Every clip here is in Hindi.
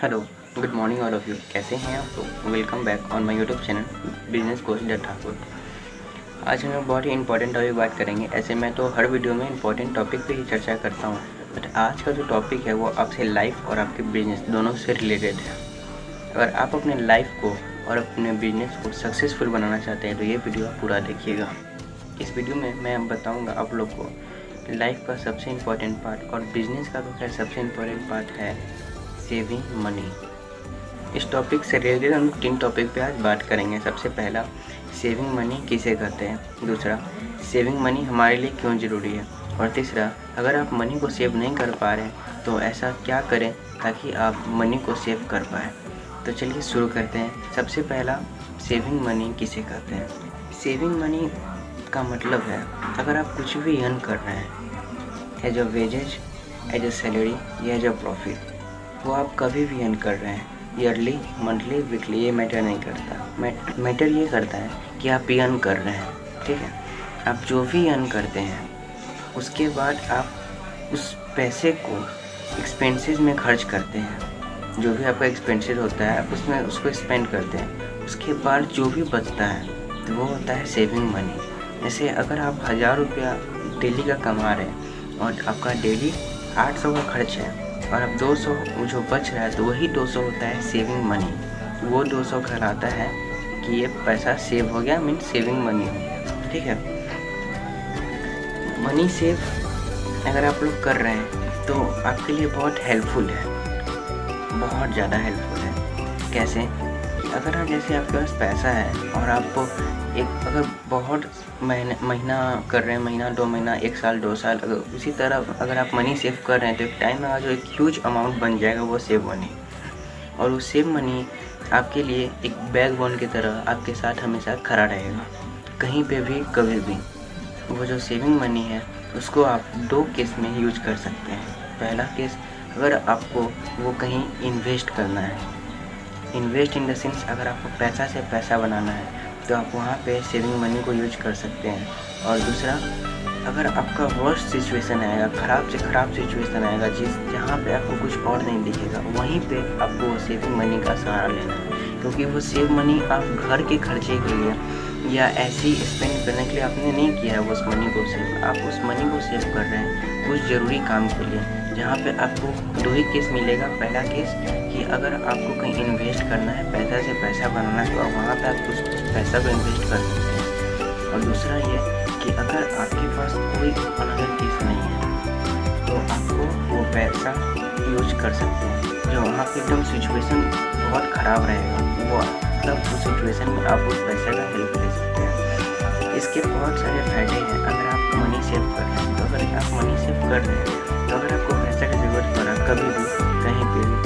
Hello, good morning all of you. कैसे हैं आप लोग? Welcome back on my YouTube channel business coach the Thakur. आज हम लोग बहुत ही इंपॉर्टेंट टॉपिक बात करेंगे। ऐसे मैं तो हर वीडियो में इंपॉर्टेंट टॉपिक पे ही चर्चा करता हूँ, बट आज का जो टॉपिक है वो आपसे लाइफ और आपके बिजनेस दोनों से रिलेटेड है। अगर आप अपने लाइफ को और अपने बिजनेस को सक्सेसफुल बनाना चाहते हैं तो ये वीडियो आप पूरा देखिएगा। इस वीडियो में मैं बताऊँगा आप लोग को लाइफ का सबसे इम्पॉर्टेंट पार्ट, और बिजनेस का तो खैर सबसे इम्पॉर्टेंट पार्ट है सेविंग मनी। इस टॉपिक से रिलेटेड हम 3 टॉपिक पे आज बात करेंगे। सबसे पहला, सेविंग मनी किसे कहते हैं। दूसरा, सेविंग मनी हमारे लिए क्यों ज़रूरी है। और तीसरा, अगर आप मनी को सेव नहीं कर पा रहे हैं तो ऐसा क्या करें ताकि आप मनी को सेव कर पाएँ। तो चलिए शुरू करते हैं। सबसे पहला, सेविंग मनी किसे कहते हैं। सेविंग मनी का मतलब है अगर आप कुछ भी अर्न कर रहे हैं as a wages, as a salary या एज अ प्रॉफिट, वो आप कभी भी अर्न कर रहे हैं, ईयरली, मंथली, वीकली, ये मैटर नहीं करता। मैटर ये करता है कि आप ये अर्न कर रहे हैं, ठीक है। आप जो भी अर्न करते हैं उसके बाद आप उस पैसे को एक्सपेंसेस में खर्च करते हैं। जो भी आपका एक्सपेंसेस होता है आप उसमें उसको स्पेंड करते हैं। उसके बाद जो भी बचता है तो वो होता है सेविंग मनी। जैसे अगर आप 1000 रुपया डेली का कमा रहे हैं और आपका डेली 800 का खर्च है और अब 200 जो बच रहा है तो वही 200 होता है सेविंग मनी। वो 200 कहलाता है कि ये पैसा सेव हो गया, मीन्स सेविंग मनी हो गया, ठीक है। मनी सेव अगर आप लोग कर रहे हैं तो आपके लिए बहुत हेल्पफुल है, बहुत ज़्यादा हेल्पफुल है। कैसे? अगर आप जैसे आपके पास पैसा है और आपको अगर बहुत महीना कर रहे हैं, महीना 2 महीना, 1 साल 2 साल, अगर उसी तरह अगर आप मनी सेव कर रहे हैं तो एक टाइम में जो एक ह्यूज अमाउंट बन जाएगा वो सेव मनी। और वो सेव मनी आपके लिए एक बैकबोन की तरह आपके साथ हमेशा खड़ा रहेगा, कहीं पे भी कभी भी। वो जो सेविंग मनी है उसको आप 2 केस में यूज कर सकते हैं। पहला केस, अगर आपको वो कहीं इन्वेस्ट करना है, इन्वेस्ट इन द सेंस अगर आपको पैसा से पैसा बनाना है तो आप वहाँ पे सेविंग मनी को यूज कर सकते हैं। और दूसरा, अगर आपका वर्स्ट सिचुएशन आएगा, ख़राब से ख़राब सिचुएशन आएगा जहाँ पे आपको कुछ और नहीं दिखेगा, वहीं पे आपको सेविंग मनी का सहारा लेना है। क्योंकि वो सेव मनी आप घर के खर्चे के लिए या ऐसे ही स्पेंड करने के लिए आपने नहीं किया है। उस मनी को सेव, आप उस मनी को सेव कर रहे हैं कुछ ज़रूरी काम के लिए, जहाँ पे आपको 2 ही केस मिलेगा। पहला केस कि अगर आपको कहीं इन्वेस्ट करना है, पैसा से पैसा बनाना है, तो वहाँ पे आप उस पैसा को इन्वेस्ट कर सकते हैं। और दूसरा ये कि अगर आपके पास कोई अनदर केस नहीं है तो आपको वो पैसा यूज कर सकते हैं। जो वहाँ पे एकदम सिचुएशन बहुत ख़राब रहेगा, वो तब उस सिचुएशन में आप उस पैसे का हेल्प ले सकते हैं। इसके बहुत सारे फ़ायदे हैं अगर आप मनी सेव कर रहे हैं। तो अगर आप मनी सेव कर रहे हैं तो अगर आपको पैसे की ज़रूरत पड़ा कभी भी कहीं पे भी,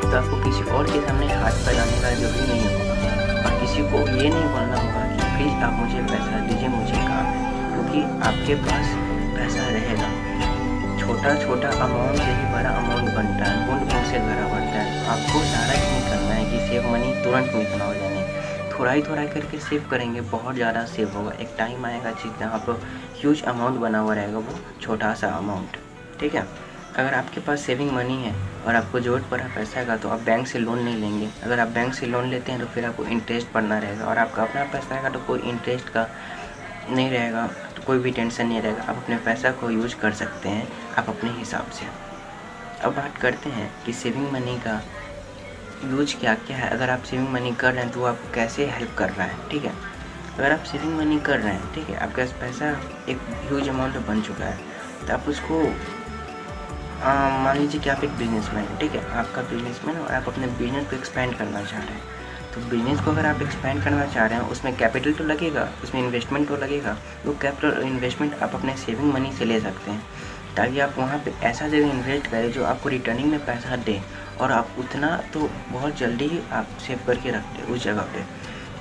तो आपको किसी और के सामने हाथ फैलाने का जरूरी नहीं होगा और किसी को ये नहीं बोलना होगा कि प्लीज़ आप मुझे पैसा दीजिए, मुझे काम है। क्योंकि आपके पास पैसा रहेगा। छोटा छोटा अमाउंट से ही बड़ा अमाउंट बनता है, बूंद बूंद से घड़ा भरता है। आपको सारा नहीं करना है कि सेव मनी तुरंत में इतना हो जाए, थोड़ा ही थोड़ा करके सेव करेंगे, बहुत ज़्यादा सेव होगा। एक टाइम आएगा चीज़ जहाँ पर ह्यूज अमाउंट बना हुआ रहेगा, वो छोटा सा अमाउंट, ठीक है। अगर आपके पास सेविंग मनी है और आपको ज़रूरत पड़ा पैसा का तो आप बैंक से लोन नहीं लेंगे। अगर आप बैंक से लोन लेते हैं तो फिर आपको इंटरेस्ट पड़ना रहेगा, और आपका अपना पैसा आएगा तो कोई इंटरेस्ट का नहीं रहेगा, तो कोई भी टेंशन नहीं रहेगा। आप अपने पैसा को यूज कर सकते हैं आप अपने हिसाब से। अब बात करते हैं कि सेविंग मनी का यूज क्या क्या है। अगर आप सेविंग मनी कर रहे हैं तो वो आपको कैसे हेल्प कर रहा है, ठीक है। अगर आप सेविंग मनी कर रहे हैं, ठीक है, आपके पास पैसा एक ह्यूज अमाउंट बन चुका है, तो आप उसको मान लीजिए कि आप एक बिजनेसमैन हैं, ठीक है, आपका बिजनेसमैन और आप अपने बिजनेस को एक्सपेंड करना चाह रहे हैं। तो बिजनेस को अगर आप एक्सपेंड करना चाह रहे हैं, उसमें कैपिटल तो लगेगा, उसमें इन्वेस्टमेंट तो लगेगा। वो कैपिटल इन्वेस्टमेंट आप अपने सेविंग मनी से ले सकते हैं, ताकि आप वहाँ पे ऐसा जगह इन्वेस्ट करें जो आपको रिटर्निंग में पैसा दे, और आप उतना तो बहुत जल्दी ही आप सेव करके रखते हैं उस जगह पे।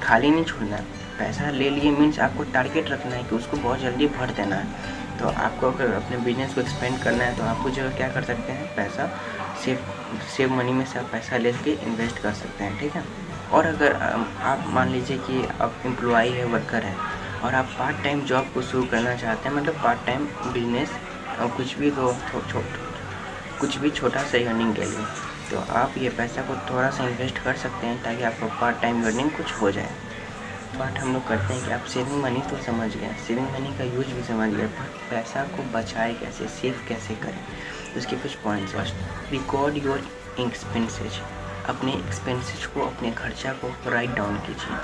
खाली नहीं छोड़ना है, पैसा ले लिए मीन्स आपको टारगेट रखना है कि उसको बहुत जल्दी भर देना है। तो आपको अगर अपने बिजनेस को एक्सपेंड करना है तो आप उस जगह क्या कर सकते हैं, पैसा सेव मनी में से आप पैसा ले के इन्वेस्ट कर सकते हैं, ठीक है। और अगर आप मान लीजिए कि आप एम्प्लॉई है, वर्कर है, और आप पार्ट टाइम जॉब को शुरू करना चाहते हैं, मतलब पार्ट टाइम बिजनेस और कुछ भी छोटा सा अर्निंग के लिए, तो आप ये पैसा को थोड़ा सा इन्वेस्ट कर सकते हैं ताकि आपको पार्ट टाइम अर्निंग कुछ हो जाए। बट हम लोग करते हैं कि आप सेविंग मनी तो समझ गए, सेविंग मनी का यूज भी समझ गए, पर पैसा को बचाए कैसे, सेव कैसे करें, उसके कुछ पॉइंट्स हैं। रिकॉर्ड योर एक्सपेंसेज, अपने एक्सपेंसेज को, अपने खर्चा को राइट डाउन कीजिए,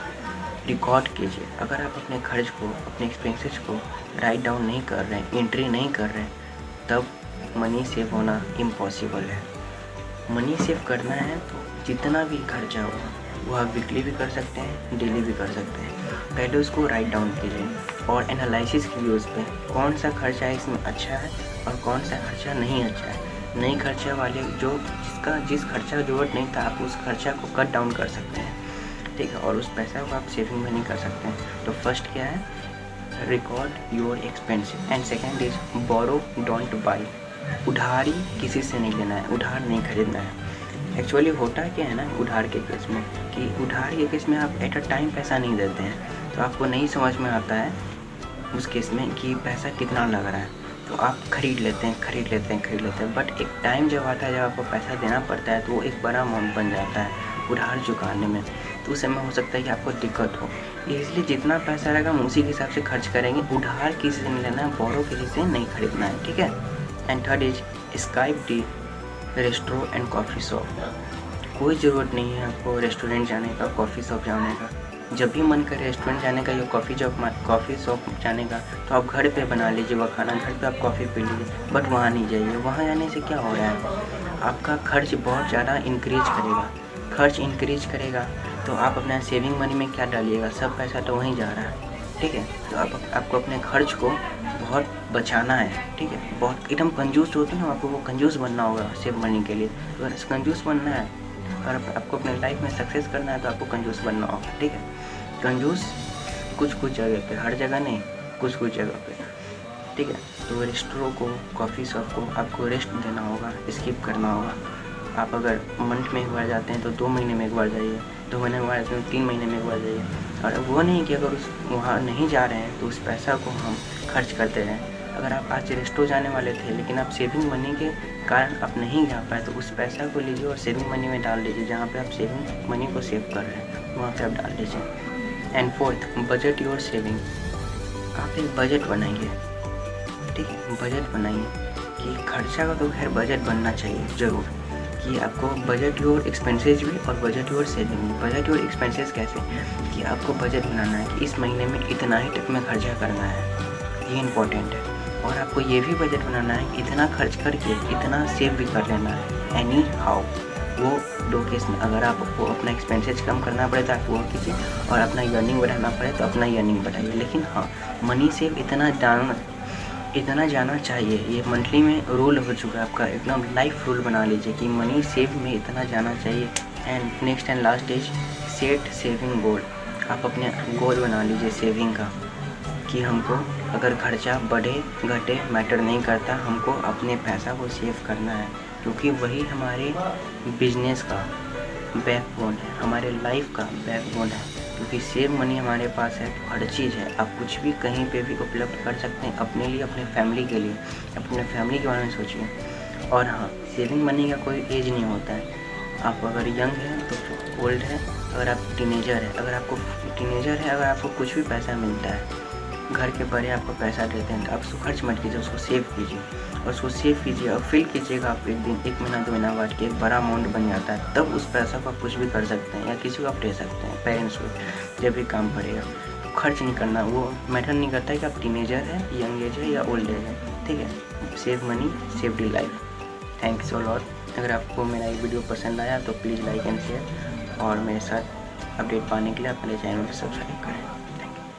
रिकॉर्ड कीजिए। अगर आप अपने खर्च को, अपने एक्सपेंसेज को राइट डाउन नहीं कर रहे हैं, एंट्री नहीं कर रहे हैं, तब मनी सेव होना इम्पॉसिबल है। मनी सेव करना है तो जितना भी खर्चा हो वो आप वीकली भी कर सकते हैं, डेली भी कर सकते हैं। पहले उसको राइट डाउन कीजिए और एनालिसिस कीजिए उस पर कौन सा खर्चा इसमें अच्छा है और कौन सा खर्चा नहीं अच्छा है। नहीं खर्चा वाले जिस खर्चा की ज़रूरत नहीं था, आप उस खर्चा को कट डाउन कर सकते हैं, ठीक है, और उस पैसा को आप सेविंग मनी कर सकते हैं। तो फर्स्ट क्या है, record your expenses, and second is borrow don't buy. उधारी किसी से नहीं लेना है, उधार नहीं खरीदना है। एक्चुअली होता क्या है ना उधार के केस में, कि उधार के केस में आप एट अ टाइम पैसा नहीं देते हैं, तो आपको नहीं समझ में आता है उस केस में कि पैसा कितना लग रहा है, तो आप खरीद लेते हैं। बट एक टाइम जब आता है जब आपको पैसा देना पड़ता है तो वो एक बड़ा अमाउंट बन जाता है उधार चुकाने में, तो उस समय हो सकता है कि आपको दिक्कत हो। इसलिए जितना पैसा रहेगा हम उसी के हिसाब से खर्च करेंगे। उधार किसी से नहीं लेना है, बोरो किसी से नहीं खरीदना है, ठीक है। And third is Skype T, restaurant and coffee shop. कोई ज़रूरत नहीं है आपको रेस्टोरेंट जाने का, कॉफ़ी शॉप जाने का। जब भी मन करे रेस्टोरेंट जाने का या कॉफ़ी शॉप जाने का, तो आप घर पे बना लीजिए वह खाना, घर पे आप कॉफ़ी पी लीजिए, बट वहाँ नहीं जाइए। वहाँ जाने से क्या हो रहा है, आपका खर्च बहुत ज़्यादा इंक्रीज करेगा। तो आप अपना सेविंग मनी में क्या डालिएगा, सब पैसा तो वहीं जा रहा है, ठीक है। तो आपको अपने खर्च को बहुत बचाना है, ठीक है। बहुत एकदम कंजूस होते हैं, आपको वो कंजूस बनना होगा सेव मनी के लिए। अगर कंजूस बनना है और आपको अपने लाइफ में सक्सेस करना है तो आपको कंजूस बनना होगा, ठीक है। कंजूस कुछ जगह पे, हर जगह नहीं, कुछ जगह पे, ठीक है। तो रेस्टोरेंट को, कॉफ़ी शॉप को आपको रेस्ट देना होगा, स्किप करना होगा। आप अगर मंथ में एक बार जाते हैं तो 2 महीने में एक बार जाइए, 2 महीने में एक बार जाते हैं 3 महीने में एक बार जाइए। और वो नहीं कि अगर वहाँ नहीं जा रहे हैं तो उस पैसा को हम खर्च करते रहें। अगर आप आज रेस्टो जाने वाले थे लेकिन आप सेविंग मनी के कारण आप नहीं जा पाए, तो उस पैसा को लीजिए और सेविंग मनी में डाल दीजिए। जहाँ पे आप सेविंग मनी को सेव कर रहे हैं वहाँ पे आप डाल दीजिए। And fourth, budget your saving. आप एक बजट बनाइए, ठीक है, बजट बनाइए कि खर्चा का तो खैर बजट बनना चाहिए ज़रूर, कि आपको बजट योर एक्सपेंसेस भी और बजट योर सेविंग भी। बजट योर एक्सपेंसेस कैसे, कि आपको बजट बनाना है कि इस महीने में इतना ही तक में खर्चा करना है, ये इम्पोर्टेंट है। और आपको ये भी बजट बनाना है कि इतना खर्च करके इतना सेव भी कर लेना है। एनी हाउ, वो 2 केस में, अगर आपको अपना एक्सपेंसेस कम करना पड़े तो आप वो कीजिए, और अपना अर्निंग बढ़ाना पड़े तो अपना अर्निंग बढ़ाइए। लेकिन हाँ, मनी सेव इतना जाना चाहिए, ये मंथली में रूल हो चुका है आपका, एकदम लाइफ रूल बना लीजिए कि मनी सेव में इतना जाना चाहिए। And next and last is set saving goal. आप अपने गोल बना लीजिए सेविंग का, कि हमको अगर खर्चा बढ़े घटे मैटर नहीं करता, हमको अपने पैसा को सेव करना है, क्योंकि वही हमारे बिजनेस का बैकबोन है, हमारे लाइफ का बैकबोन है। क्योंकि सेव मनी हमारे पास है तो हर चीज़ है, आप कुछ भी कहीं पे भी उपलब्ध कर सकते हैं अपने लिए, अपने फैमिली के लिए। अपने फैमिली के बारे में सोचिए। और हाँ, सेविंग मनी का कोई एज नहीं होता है। आप अगर यंग हैं तो ओल्ड है, अगर आप टीनेजर है, अगर आपको कुछ भी पैसा मिलता है, घर के बड़े आपको पैसा देते हैं तो आप उसको खर्च मत कीजिए, उसको सेव कीजिए, और उसको सेव कीजिए और फील कीजिएगा आप एक दिन, 1 महीना 2 महीना बाद के एक बड़ा अमाउंट बन जाता है। तब उस पैसा को आप कुछ भी कर सकते हैं या किसी को आप दे सकते हैं, पेरेंट्स को, जब भी काम पड़ेगा। तो खर्च नहीं करना, वो मैटर नहीं करता है कि आप टीनेजर हैं, यंग एज है या ओल्ड एज है, ठीक है। Save money, save the life. Thanks a lot. अगर आपको मेरा ये वीडियो पसंद आया तो प्लीज़ लाइक एंड शेयर, और मेरे साथ अपडेट पाने के लिए आप मेरे चैनल को सब्सक्राइब करें।